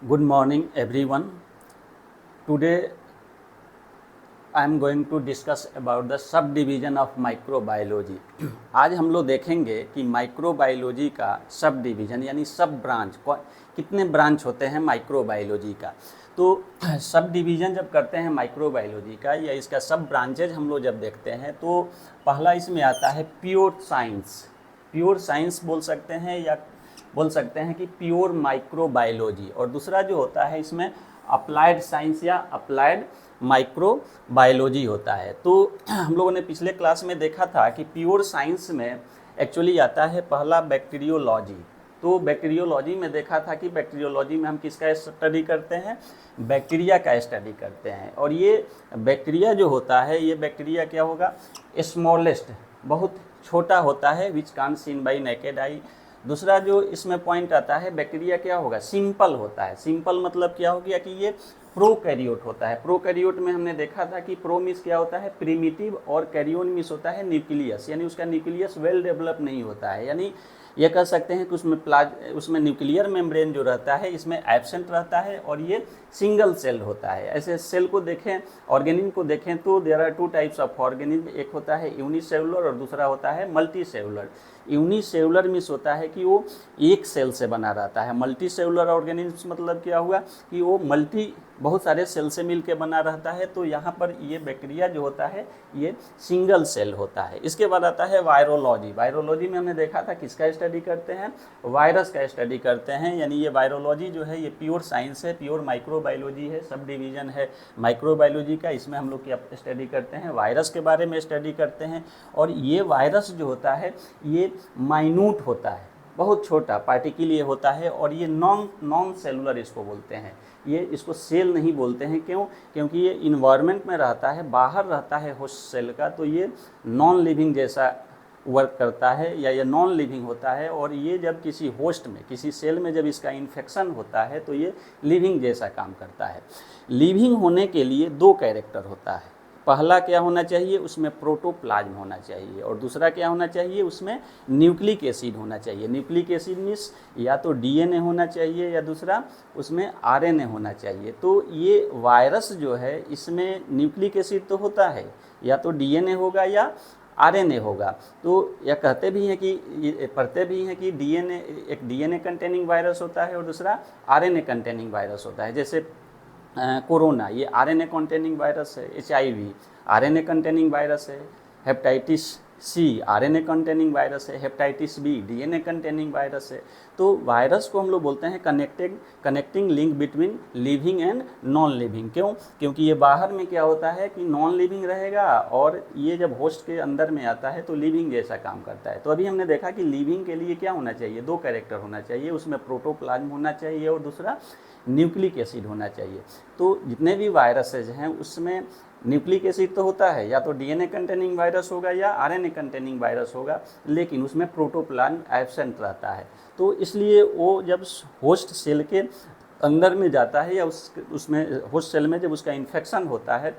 Good morning, everyone. Today, I am going to discuss about the subdivision of microbiology. आज हम लोग देखेंगे कि माइक्रोबायोलॉजी का सब डिवीज़न यानी सब ब्रांच कितने ब्रांच होते हैं माइक्रोबायोलॉजी का। तो सब डिवीज़न जब करते हैं माइक्रोबायोलॉजी का या इसका सब ब्रांचेज हम लोग जब देखते हैं तो पहला इसमें आता है प्योर साइंस। प्योर साइंस बोल सकते हैं या बोल सकते हैं कि प्योर माइक्रोबायोलॉजी, और दूसरा जो होता है इसमें अप्लाइड साइंस या अप्लाइड माइक्रोबायोलॉजी होता है। तो हम लोगों ने पिछले क्लास में देखा था कि प्योर साइंस में एक्चुअली आता है पहला बैक्टीरियोलॉजी। तो बैक्टीरियोलॉजी में देखा था कि बैक्टीरियोलॉजी में हम किसका स्टडी करते हैं, बैक्टीरिया का स्टडी करते हैं। और ये बैक्टीरिया जो होता है, ये बैक्टीरिया क्या होगा, स्मॉलेस्ट, बहुत छोटा होता है, विच कान सीन बाई नेकेड आई। दूसरा जो इसमें पॉइंट आता है, बैक्टीरिया क्या होगा, सिंपल होता है। सिंपल मतलब क्या हो गया कि ये प्रोकैरियोट होता है। प्रोकैरियोट में हमने देखा था कि प्रो मीन्स क्या होता है, प्रिमिटिव, और कैरियोन मीन्स होता है न्यूक्लियस, यानी उसका न्यूक्लियस वेल डेवलप नहीं होता है। यानी ये कह सकते हैं कि उसमें न्यूक्लियर मेम्ब्रेन जो रहता है इसमें एब्सेंट रहता है और ये सिंगल सेल होता है। ऐसे सेल को देखें, ऑर्गेनिज्म को देखें तो there are two types of organism, एक होता है यूनिसेलुलर और दूसरा होता है मल्टीसेलुलर। यूनिसेलुलर मीन्स होता है कि वो एक सेल से बना रहता है। मल्टीसेलुलर ऑर्गेनिज्म मतलब क्या हुआ कि वो बहुत सारे सेल से मिलकर बना रहता है। तो यहाँ पर ये बैक्टीरिया जो होता है ये सिंगल सेल होता है। इसके बाद आता है वायरोलॉजी। वायरोलॉजी में हमने देखा था किसका स्टडी करते हैं, वायरस का स्टडी करते हैं। यानी ये वायरोलॉजी जो है ये प्योर साइंस है, प्योर माइक्रोबायोलॉजी है, सब डिवीज़न है माइक्रोबायोलॉजी का। इसमें हम लोग क्या स्टडी करते हैं, वायरस के बारे में स्टडी करते हैं। और ये वायरस जो होता है ये माइन्यूट होता है, बहुत छोटा पार्टिकल ये होता है। और ये नॉन सेलुलर इसको बोलते हैं, ये इसको सेल नहीं बोलते हैं। क्यों? क्योंकि ये इन्वायरमेंट में रहता है, बाहर रहता है होस्ट सेल का, तो ये नॉन लिविंग जैसा वर्क करता है या ये नॉन लिविंग होता है। और ये जब किसी होस्ट में, किसी सेल में जब इसका इन्फेक्शन होता है तो ये लिविंग जैसा काम करता है। लिविंग होने के लिए दो कैरेक्टर होता है। पहला क्या होना चाहिए, उसमें प्रोटोप्लाज्म होना चाहिए, और दूसरा क्या होना चाहिए, उसमें न्यूक्लिक एसिड होना चाहिए। न्यूक्लिक एसिड मीन्स या तो डीएनए होना चाहिए या दूसरा उसमें आरएनए होना चाहिए। तो ये वायरस जो है इसमें न्यूक्लिक एसिड तो होता है, या तो डीएनए होगा या आरएनए होगा। तो यह कहते भी हैं कि पढ़ते भी हैं कि डीएनए, एक डीएनए कंटेनिंग वायरस होता है और दूसरा आरएनए कंटेनिंग वायरस होता है। जैसे कोरोना, ये आरएनए कंटेनिंग वायरस है। एचआईवी आरएनए कंटेनिंग वायरस है। Hepatitis C RNA containing virus है। Hepatitis B DNA containing virus है। तो वायरस को हम लोग बोलते हैं connecting link between living and non living. क्यों? क्योंकि ये बाहर में क्या होता है कि नॉन लिविंग रहेगा और ये जब होस्ट के अंदर में आता है तो लिविंग जैसा काम करता है। तो अभी हमने देखा कि लिविंग के लिए क्या होना चाहिए, दो कैरेक्टर होना चाहिए, उसमें प्रोटोप्लाज्म होना चाहिए और दूसरा न्यूक्लिक एसिड होना चाहिए। तो जितने भी वायरसेज हैं उसमें न्यूक्लिक एसिड तो होता है, या तो डीएनए कंटेनिंग वायरस होगा या आरएनए कंटेनिंग वायरस होगा, लेकिन उसमें प्रोटोप्लाज्म एब्सेंट रहता है। तो इसलिए वो जब होस्ट सेल के अंदर में जाता है या उसमें होस्ट सेल में जब उसका इन्फेक्शन होता है,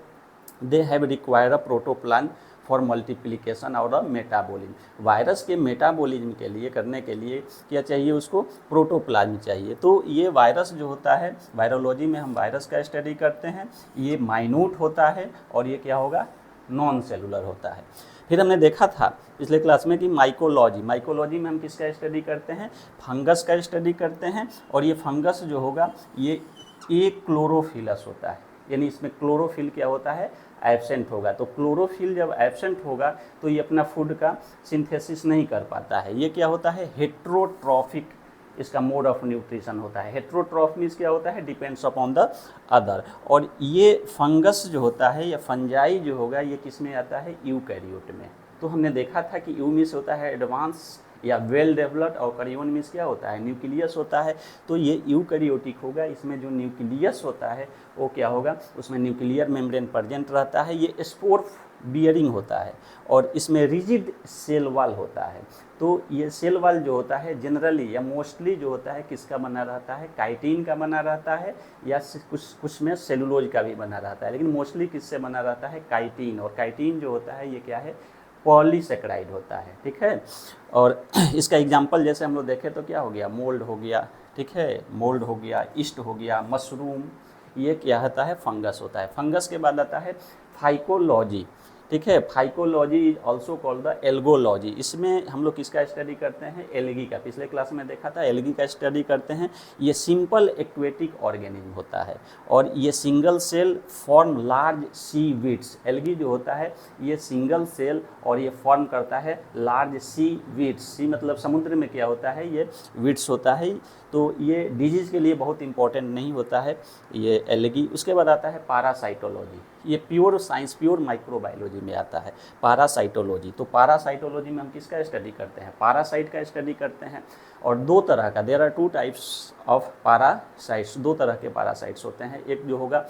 they have require a protoplasm for multiplication और अ मेटाबॉलिज्म। वायरस के मेटाबॉलिज्म के लिए करने के लिए क्या चाहिए, उसको प्रोटोप्लाज्म चाहिए। तो ये वायरस जो होता है, वायरोलॉजी में हम वायरस का स्टडी करते हैं, ये माइन्यूट होता है और ये क्या होगा, नॉन सेलुलर होता है। फिर हमने देखा था पिछले क्लास में कि माइकोलॉजी में हम किसका स्टडी करते हैं, फंगस का स्टडी करते हैं। और ये फंगस जो होगा ये एक क्लोरोफिलस होता है, यानी इसमें क्लोरोफिल क्या होता है, एब्सेंट होगा। तो क्लोरोफिल जब एब्सेंट होगा तो ये अपना फूड का सिंथेसिस नहीं कर पाता है। ये क्या होता है, हेट्रोट्रॉफिक इसका मोड ऑफ न्यूट्रिशन होता है। हेट्रोट्रॉफ मीन्स क्या होता है, डिपेंड्स अपॉन द अदर। और ये फंगस जो होता है या फंजाई जो होगा ये किस में आता है, यूकैरियोट में। तो हमने देखा था कि यू मीन्स होता है एडवांस या वेल डेवलप्ड, और कैरियोन मीन्स क्या होता है, न्यूक्लियस होता है। तो ये यूकैरियोटिक होगा, इसमें जो न्यूक्लियस होता है वो क्या होगा, उसमें न्यूक्लियर मेम्ब्रेन प्रेजेंट रहता है। ये स्पोर बियरिंग होता है और इसमें रिजिड सेल वॉल होता है। तो ये सेल वॉल जो होता है जनरली या मोस्टली जो होता है किसका बना रहता है, काइटिन का बना रहता है, या कुछ में सेलुलोज का भी बना रहता है, लेकिन मोस्टली किससे बना रहता है, काइटिन। और काइटिन जो होता है ये क्या है, पॉलीसेकेराइड होता है, ठीक है। और इसका एग्जाम्पल जैसे हम लोग देखें तो क्या हो गया, मोल्ड हो गया, ठीक है, मोल्ड हो गया, ईस्ट हो गया, मशरूम, ये क्या होता है, फंगस होता है। फंगस के बाद आता है फाइकोलॉजी, ठीक है। Phycology is also called the algology. इसमें हम लोग किसका स्टडी करते हैं, एल्गी का। पिछले क्लास में देखा था, एल्गी का स्टडी करते हैं। ये सिंपल एक्वेटिक ऑर्गेनिज्म होता है और ये सिंगल सेल फॉर्म लार्ज सी वीड्स। एल्गी जो होता है ये सिंगल सेल और ये फॉर्म करता है लार्ज सी वीड्स। सी मतलब समुद्र में क्या होता है, ये वीड्स होता है। तो ये डिजीज़ के लिए बहुत इंपॉर्टेंट नहीं होता है ये एल्गी। उसके बाद आता है पारासाइटोलॉजी। ये प्योर साइंस, प्योर माइक्रोबायोलॉजी में आता है पारासाइटोलॉजी। तो पारासाइटोलॉजी में हम किसका स्टडी करते हैं, पैरासाइट का स्टडी करते हैं। और दो तरह का, there are two types of parasites, दो तरह के पैरासाइट्स होते हैं। एक जो होगा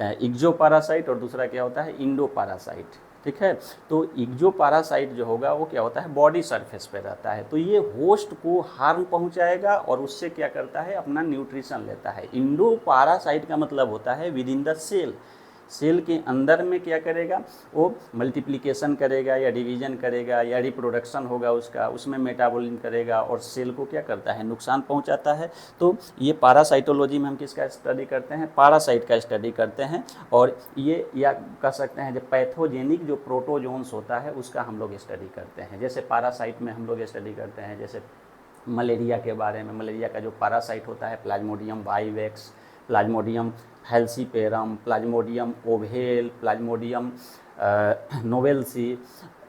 इक्जो पैरासाइट और दूसरा क्या होता है, इंडो पैरासाइट, ठीक है। तो इक्जो पैरासाइट जो होगा वो क्या होता है, बॉडी सरफेस पे रहता है। तो ये होस्ट को हार्म पहुंचाएगा और उससे क्या करता है, अपना न्यूट्रिशन लेता है। इंडो पैरासाइट का मतलब होता है within the cell, cell के अंदर में क्या करेगा, वो मल्टीप्लिकेशन करेगा या डिवीजन करेगा या रिप्रोडक्शन होगा उसका, उसमें मेटाबॉलिज्म करेगा और सेल को क्या करता है, नुकसान पहुंचाता है। तो ये पैरासाइटोलॉजी में हम किसका स्टडी करते हैं, पैरासाइट का स्टडी करते हैं। और ये या कह सकते हैं जो पैथोजेनिक जो प्रोटोजोन्स होता है उसका हम लोग स्टडी करते हैं। जैसे पैरासाइट में हम लोग स्टडी करते हैं जैसे मलेरिया के बारे में। मलेरिया का जो पैरासाइट होता है plasmodium vivax, plasmodium falciparum, plasmodium ovale, plasmodium knowlesi.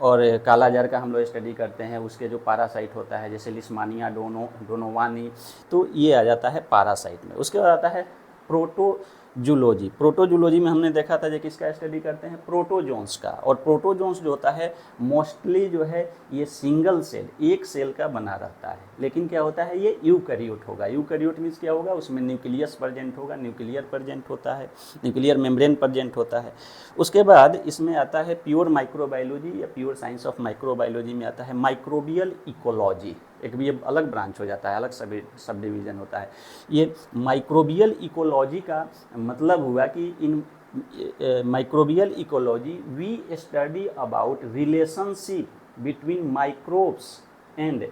और कालाजार का हम लोग स्टडी करते हैं, उसके जो पैरासाइट होता है जैसे लिस्मानिया डोनोवानी। तो ये आ जाता है पैरासाइट में। उसके बाद आता है प्रोटोजूलॉजी। प्रोटोजूलॉजी में हमने देखा था जो किसका स्टडी करते हैं, प्रोटोजोन्स का। और प्रोटोजोन्स जो होता है मोस्टली जो है ये सिंगल सेल, एक सेल का बना रहता है। लेकिन क्या होता है, ये यूकैरियोट होगा। यूकैरियोट मीन्स क्या होगा, उसमें न्यूक्लियस प्रेजेंट होगा, न्यूक्लियर प्रेजेंट होता है, न्यूक्लियर मेम्ब्रेन प्रेजेंट होता है। उसके बाद इसमें आता है प्योर माइक्रोबायोलॉजी या प्योर साइंस ऑफ माइक्रोबायोलॉजी में आता है माइक्रोबियल इकोलॉजी। एक भी अलग ब्रांच हो जाता है, अलग सब डिवीज़न होता है। ये माइक्रोबियल इकोलॉजी का मतलब हुआ कि in microbial ecology we study about relationship between microbes and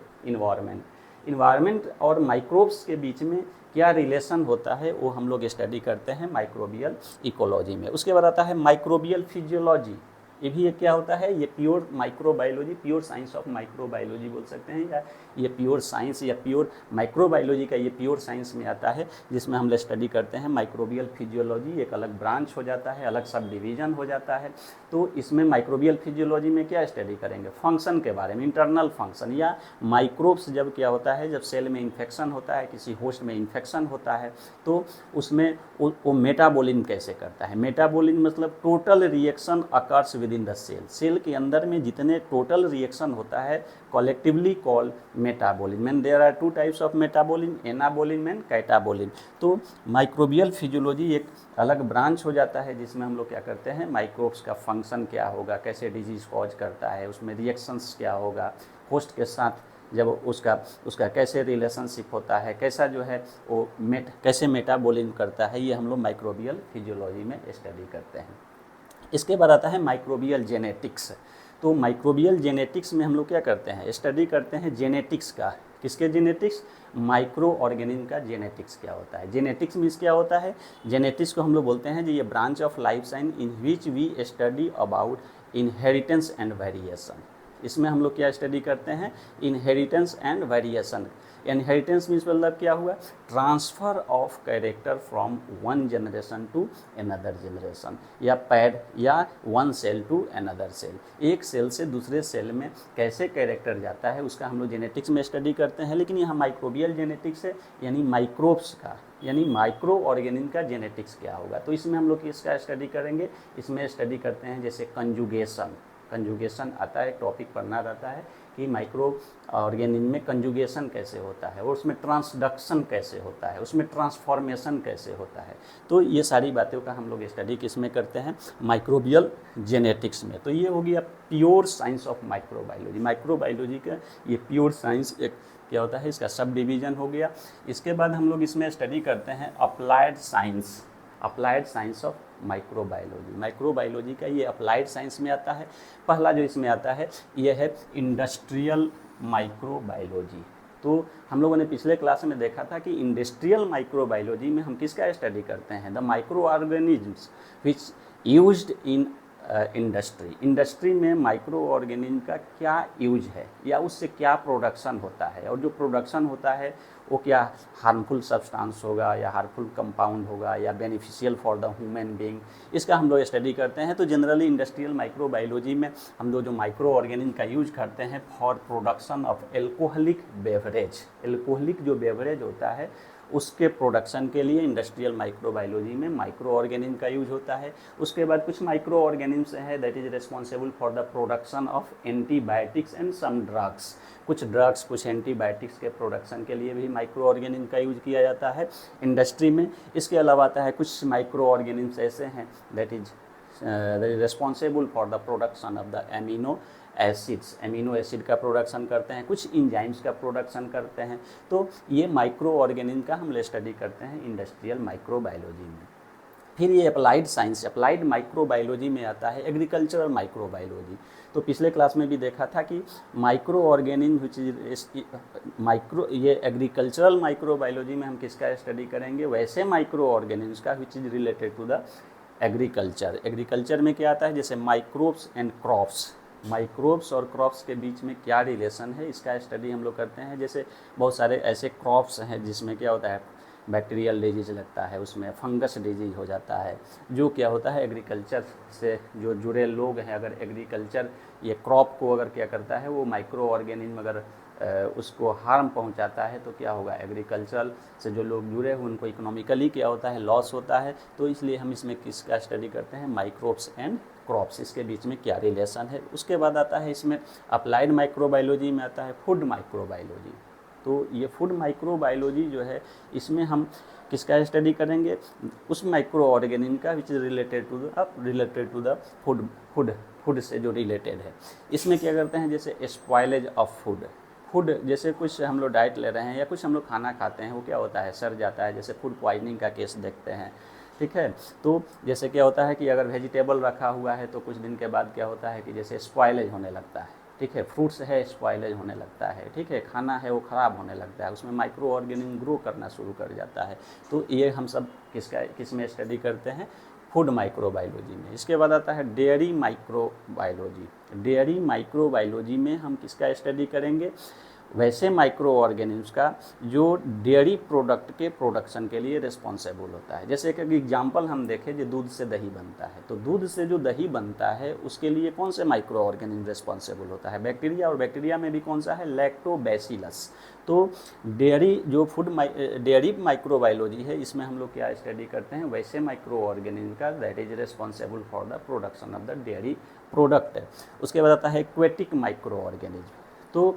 environment और माइक्रोब्स के बीच में क्या रिलेशन होता है वो हम लोग स्टडी करते हैं माइक्रोबियल इकोलॉजी में। उसके बाद आता है माइक्रोबियल फिजियोलॉजी। ये भी एक क्या होता है, ये pure microbiology, pure science of microbiology बोल सकते हैं, या ये प्योर साइंस या प्योर माइक्रोबायोलॉजी का ये प्योर साइंस में आता है, जिसमें हम लोग स्टडी करते हैं माइक्रोबियल फिजियोलॉजी। एक अलग ब्रांच हो जाता है, अलग सब डिवीज़न हो जाता है। तो इसमें माइक्रोबियल फिजियोलॉजी में क्या स्टडी करेंगे, फंक्शन के बारे में, इंटरनल फंक्शन, या माइक्रोब्स जब क्या होता है, जब सेल में इन्फेक्शन होता है, किसी होस्ट में इन्फेक्शन होता है, तो उसमें वो मेटाबॉलिज्म कैसे करता है। मेटाबॉलिज्म मतलब total reaction occurs within the cell. Cell के अंदर में जितने टोटल रिएक्शन होता है collectively called metabolism, and there are two types of metabolism, anabolism and catabolism। तो माइक्रोबियल फिजियोलॉजी एक अलग ब्रांच हो जाता है जिसमें हम लोग क्या करते हैं, माइक्रोब्स का फंक्शन क्या होगा, कैसे डिजीज़ कॉज करता है, उसमें रिएक्शंस क्या होगा, होस्ट के साथ जब उसका कैसे रिलेशनशिप होता है, कैसा जो है वो कैसे मेटाबॉलिज्म करता है, ये हम लोग माइक्रोबियल फिजियोलॉजी में स्टडी करते हैं। इसके बाद आता है माइक्रोबियल जेनेटिक्स। तो माइक्रोबियल जेनेटिक्स में हम लोग क्या करते हैं, स्टडी करते हैं जेनेटिक्स का। किसके जेनेटिक्स, माइक्रो ऑर्गेनिज्म का जेनेटिक्स क्या होता है। जेनेटिक्स मीन्स क्या होता है, जेनेटिक्स को हम लोग बोलते हैं जी ये branch of life science in which we study about inheritance and variation. इसमें हम लोग क्या स्टडी करते हैं, inheritance and variation. Inheritance means मतलब क्या हुआ, transfer of character from one generation to another generation, या पैड या one cell to another cell. एक सेल से दूसरे सेल में कैसे कैरेक्टर जाता है उसका हम लोग जेनेटिक्स में स्टडी करते हैं। लेकिन यहाँ माइक्रोबियल जेनेटिक्स है, यानी माइक्रोब्स का, यानी माइक्रो ऑर्गेनिज्म का जेनेटिक्स क्या होगा। तो इसमें हम लोग इसका स्टडी करेंगे। इसमें स्टडी करते हैं जैसे कंजुगेशन आता है, टॉपिक पढ़ना रहता है कि माइक्रो ऑर्गेनिज्म में कंजुगेशन कैसे होता है, और उसमें ट्रांसडक्शन कैसे होता है, उसमें ट्रांसफॉर्मेशन कैसे होता है। तो ये सारी बातों का हम लोग स्टडी किस में करते हैं, माइक्रोबियल जेनेटिक्स में। तो ये हो गया pure science of microbiology. Microbiology का ये प्योर साइंस एक क्या होता है, इसका सब डिवीज़न हो गया। इसके बाद हम लोग इसमें स्टडी करते हैं applied science of microbiology. Microbiology का ये अप्लाइड साइंस में आता है। पहला जो इसमें आता है ये है इंडस्ट्रियल माइक्रोबायोलॉजी। तो हम लोगों ने पिछले क्लास में देखा था कि इंडस्ट्रियल माइक्रोबायोलॉजी में हम किसका स्टडी करते हैं, the micro organisms which used in industry में माइक्रो ऑर्गेनिज्म का क्या यूज है या उससे क्या प्रोडक्शन होता है, और जो प्रोडक्शन होता है वो क्या हार्मफुल सब्सटेंस होगा या हार्मफुल कंपाउंड होगा या beneficial for the human being, इसका हम लोग स्टडी करते हैं। तो जनरली इंडस्ट्रियल माइक्रोबायोलॉजी में हम लोग जो माइक्रो ऑर्गेनिज्म का यूज करते हैं for production of alcoholic beverage, alcoholic जो बेवरेज होता है उसके प्रोडक्शन के लिए इंडस्ट्रियल माइक्रोबायोलॉजी में माइक्रो ऑर्गेनिज्म का यूज होता है। उसके बाद कुछ माइक्रो ऑर्गेनिज्म है that is responsible for the production of antibiotics and some drugs, कुछ ड्रग्स कुछ एंटीबायोटिक्स के प्रोडक्शन के लिए भी माइक्रो ऑर्गेनिज्म का यूज किया जाता है इंडस्ट्री में। इसके अलावा आता है कुछ माइक्रो ऑर्गेनिज्म ऐसे हैं that is responsible for the production of the amino acids, amino acid का प्रोडक्शन करते हैं, कुछ इंजाइम्स का प्रोडक्शन करते हैं। तो ये माइक्रो ऑर्गेनिज्म का हम स्टडी करते हैं इंडस्ट्रियल माइक्रोबायोलॉजी में। फिर ये अप्लाइड साइंस, अप्लाइड माइक्रोबायोलॉजी में आता है एग्रीकल्चरल माइक्रोबायोलॉजी। तो पिछले क्लास में भी देखा था कि microorganism which is micro, ये एग्रीकल्चरल माइक्रोबायोलॉजी में हम किसका स्टडी करेंगे, वैसे माइक्रो ऑर्गेनिज्म्स का which is related to the agriculture. Agriculture में क्या आता है, जैसे माइक्रोब्स एंड क्रॉप्स, माइक्रोब्स और क्रॉप्स के बीच में क्या रिलेशन है इसका स्टडी हम लोग करते हैं। जैसे बहुत सारे ऐसे क्रॉप्स हैं जिसमें क्या होता है बैक्टीरियल डिजीज लगता है, उसमें फंगस डिजीज हो जाता है, जो क्या होता है एग्रीकल्चर से जो जुड़े लोग हैं, अगर एग्रीकल्चर ये क्रॉप को अगर क्या करता है वो माइक्रो ऑर्गेनिज्म अगर उसको हार्म पहुंचाता है तो क्या होगा, एग्रीकल्चरल से जो लोग जुड़े हैं उनको इकोनॉमिकली क्या होता है, लॉस होता है। तो इसलिए हम इसमें किसका स्टडी करते हैं, माइक्रोब्स एंड क्रॉप्स, इसके बीच में क्या रिलेशन है। उसके बाद आता है इसमें अप्लाइड माइक्रोबायोलॉजी में आता है फूड माइक्रोबायोलॉजी। तो ये फूड माइक्रोबायोलॉजी जो है इसमें हम किसका स्टडी करेंगे, उस माइक्रो ऑर्गेनिज्म का which is related to the food से जो रिलेटेड है। इसमें क्या करते हैं, जैसे स्पॉइलेज ऑफ फूड, जैसे कुछ हम लोग डाइट ले रहे हैं या कुछ हम लोग खाना खाते हैं वो क्या होता है, सड़ जाता है, जैसे फूड पॉइजनिंग का केस देखते हैं, ठीक है। तो जैसे क्या होता है कि अगर वेजिटेबल रखा हुआ है तो कुछ दिन के बाद क्या होता है कि जैसे स्पॉइलेज होने लगता है, ठीक है, फ्रूट्स है स्पॉइलेज होने लगता है, ठीक है, खाना है वो ख़राब होने लगता है, उसमें माइक्रो ऑर्गेनिज्म ग्रो करना शुरू कर जाता है। तो ये हम सब किस में स्टडी करते हैं, फूड माइक्रोबायोलॉजी में। इसके बाद आता है डेयरी माइक्रोबायोलॉजी। डेयरी माइक्रोबायोलॉजी में हम किसका स्टडी करेंगे, वैसे माइक्रो ऑर्गेनिज्म्स का जो डेयरी प्रोडक्ट के प्रोडक्शन के लिए रिस्पॉन्सिबल होता है। जैसे एक एग्जांपल हम देखें, जो दूध से दही बनता है, तो दूध से जो दही बनता है उसके लिए कौन से माइक्रो ऑर्गेनिज्म रिस्पॉन्सिबल होता है, बैक्टीरिया, और बैक्टीरिया में भी कौन सा है, लैक्टोबैसिलस। तो डेयरी माइक्रोबायोलॉजी है, इसमें हम लोग क्या स्टडी करते हैं, वैसे माइक्रो ऑर्गेनिज्म का that is responsible for the production of the dairy product. उसके बाद आता है एक्वेटिक माइक्रो ऑर्गेनिज्म। तो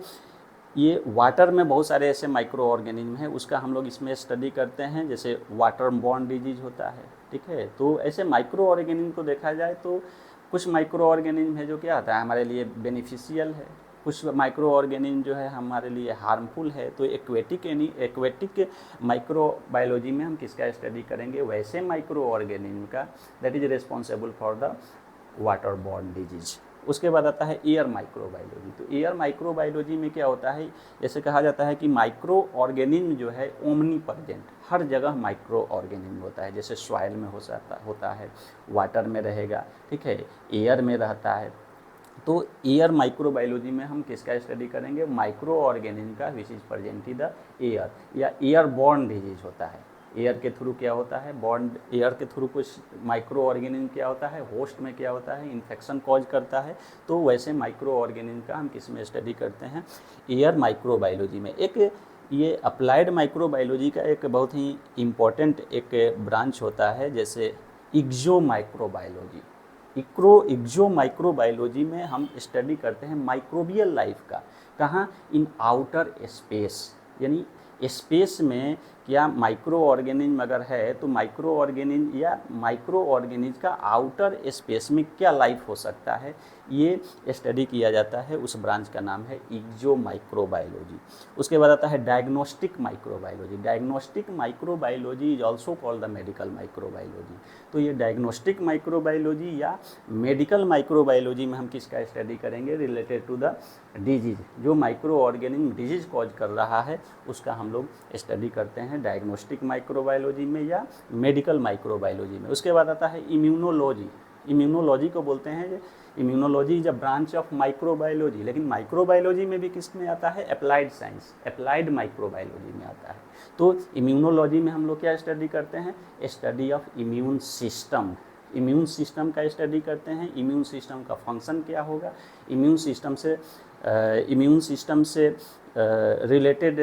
ये वाटर में बहुत सारे ऐसे माइक्रो ऑर्गेनिज्म हैं, उसका हम लोग इसमें स्टडी करते हैं, जैसे वाटर बॉर्न डिजीज होता है, ठीक है। तो ऐसे माइक्रो ऑर्गेनिज्म को देखा जाए तो कुछ माइक्रो ऑर्गेनिज्म है जो क्या होता है हमारे लिए बेनिफिशियल है, कुछ माइक्रो ऑर्गेनिज्म जो है हमारे लिए हार्मफुल है। तो एक्वेटिक माइक्रोबायोलॉजी में हम किसका स्टडी करेंगे, वैसे माइक्रो ऑर्गेनिज्म का that is responsible for the water borne disease. उसके बाद आता है एयर माइक्रोबायोलॉजी। तो एयर माइक्रोबायोलॉजी में क्या होता है, जैसे कहा जाता है कि माइक्रो ऑर्गेनिज्म जो है ओमनी प्रेजेंट, हर जगह माइक्रो ऑर्गेनिज्म होता है, जैसे सॉइल में होता है, वाटर में रहेगा, ठीक है, एयर में रहता है। तो एयर माइक्रोबायोलॉजी में हम किसका स्टडी करेंगे, माइक्रो ऑर्गेनिज्म का which is present in the air, या एयर बॉर्न डिजीज होता है। एयर के थ्रू क्या होता है, बॉन्ड एयर के थ्रू कुछ माइक्रो ऑर्गेनिज्म क्या होता है, होस्ट में क्या होता है, इन्फेक्शन कॉज करता है। तो वैसे माइक्रो ऑर्गेनिज्म का हम किस में स्टडी करते हैं, एयर माइक्रोबायोलॉजी में। एक ये अप्लाइड माइक्रोबायोलॉजी का एक बहुत ही इम्पॉर्टेंट एक ब्रांच होता है, जैसे एक्सो माइक्रोबायोलॉजी। एक्सो माइक्रोबायोलॉजी में हम स्टडी करते हैं माइक्रोबियल लाइफ का, कहाँ, इन आउटर स्पेस, यानी स्पेस में क्या माइक्रो ऑर्गेनिज्म अगर है तो माइक्रो ऑर्गेनिज्म या माइक्रो ऑर्गेनिज्म का आउटर स्पेस में क्या लाइफ हो सकता है, ये स्टडी किया जाता है। उस ब्रांच का नाम है एक्सो माइक्रोबायोलॉजी। उसके बाद आता है diagnostic microbiology. Diagnostic microbiology is also called the medical microbiology. तो ये डायग्नोस्टिक माइक्रोबायोलॉजी या मेडिकल माइक्रोबायोलॉजी में हम किसका स्टडी करेंगे, रिलेटेड टू द डिजीज, जो माइक्रो ऑर्गेनिज्म डिजीज कॉज कर रहा है उसका हम लोग स्टडी करते हैं डायग्नोस्टिक माइक्रोबायोलॉजी में या मेडिकल माइक्रोबायोलॉजी में। उसके बाद आता है इम्यूनोलॉजी। इम्यूनोलॉजी को बोलते हैं, immunology is a branch of microbiology, लेकिन माइक्रोबायोलॉजी में भी किस में आता है, अप्लाइड साइंस, अप्लाइड माइक्रोबायोलॉजी में आता है। तो इम्यूनोलॉजी में हम लोग क्या स्टडी करते हैं, study of immune system. Immune system का स्टडी करते हैं, इम्यून सिस्टम का फंक्शन क्या होगा, इम्यून सिस्टम से रिलेटेड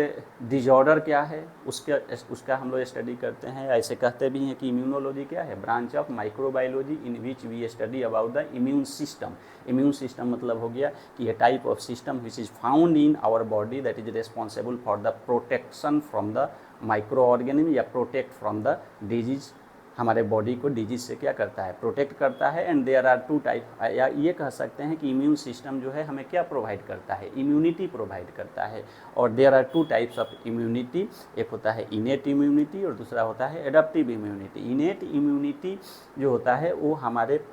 डिजॉर्डर क्या है, उसका हम लोग स्टडी करते हैं। ऐसे कहते भी हैं कि इम्यूनोलॉजी क्या है, branch of microbiology in which we study about the immune system. Immune system मतलब हो गया कि ये type of system which is found in our body that is responsible for the protection from the micro organism या protect from the disease. हमारे body को disease से क्या करता है, प्रोटेक्ट करता है। And there are two type, या ये कह सकते हैं कि इम्यून सिस्टम जो है हमें क्या प्रोवाइड करता है, इम्यूनिटी प्रोवाइड करता है। और there are two types of immunity, एक होता है इनेट इम्यूनिटी और दूसरा होता है एडप्टिव इम्यूनिटी। इनेट इम्यूनिटी जो होता है वो हमारे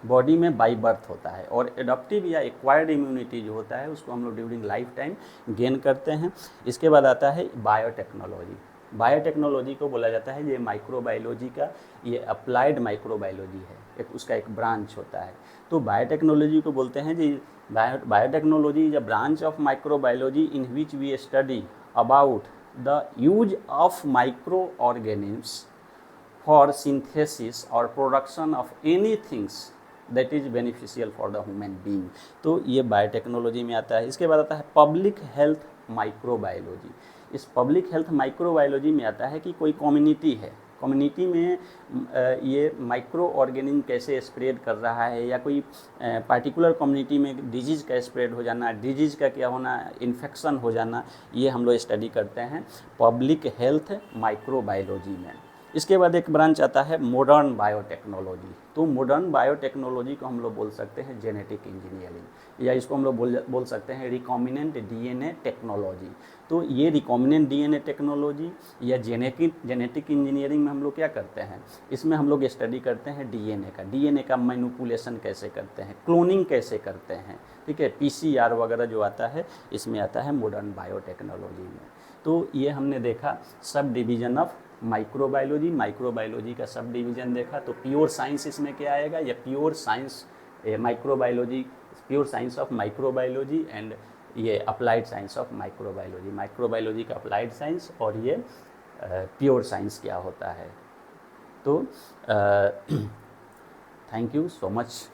बॉडी में बाई बर्थ होता है, और एडप्टिव या एक्वायर्ड इम्यूनिटी जो होता है उसको हम लोग ड्यूरिंग लाइफ टाइम गेन करते हैं। इसके बाद आता है बायोटेक्नोलॉजी। बायोटेक्नोलॉजी को बोला जाता है ये माइक्रोबायोलॉजी का, ये अप्लाइड माइक्रोबायोलॉजी है, एक उसका एक ब्रांच होता है। तो बायोटेक्नोलॉजी को बोलते हैं जी, biotechnology is a branch of microbiology in which we study about the use of micro organisms for synthesis और production of any things that is beneficial for the human being. तो ये बायोटेक्नोलॉजी में आता है। इसके बाद आता है पब्लिक हेल्थ माइक्रोबायोलॉजी। इस पब्लिक हेल्थ माइक्रोबायोलॉजी में आता है कि कोई कम्युनिटी है, कम्युनिटी में ये माइक्रो ऑर्गेनिज्म कैसे स्प्रेड कर रहा है, या कोई पार्टिकुलर कम्युनिटी में डिजीज़ का स्प्रेड हो जाना, डिजीज़ का क्या होना, इन्फेक्शन हो जाना, ये हम लोग स्टडी करते हैं पब्लिक हेल्थ माइक्रोबायोलॉजी में। इसके बाद एक ब्रांच आता है मॉडर्न बायोटेक्नोलॉजी। तो मॉडर्न बायोटेक्नोलॉजी को हम लोग बोल सकते हैं जेनेटिक इंजीनियरिंग, या इसको हम लोग बोल सकते हैं रिकॉम्बिनेंट डीएनए टेक्नोलॉजी। तो ये रिकॉम्बिनेंट डीएनए टेक्नोलॉजी या जेनेटिक इंजीनियरिंग में हम लोग क्या करते हैं, इसमें हम लोग स्टडी करते हैं डीएनए का मैनिपुलेशन कैसे करते हैं, क्लोनिंग कैसे करते हैं, ठीक है, पीसीआर वगैरह जो आता है इसमें आता है मॉडर्न बायोटेक्नोलॉजी में। तो ये हमने देखा sub division of microbiology. Microbiology का सब डिवीज़न देखा। तो प्योर साइंस इसमें क्या आएगा, या pure science microbiology, pure science of microbiology and ये applied science of microbiology. Microbiology का अप्लाइड साइंस और ये प्योर साइंस क्या होता है। तो थैंक यू सो मच।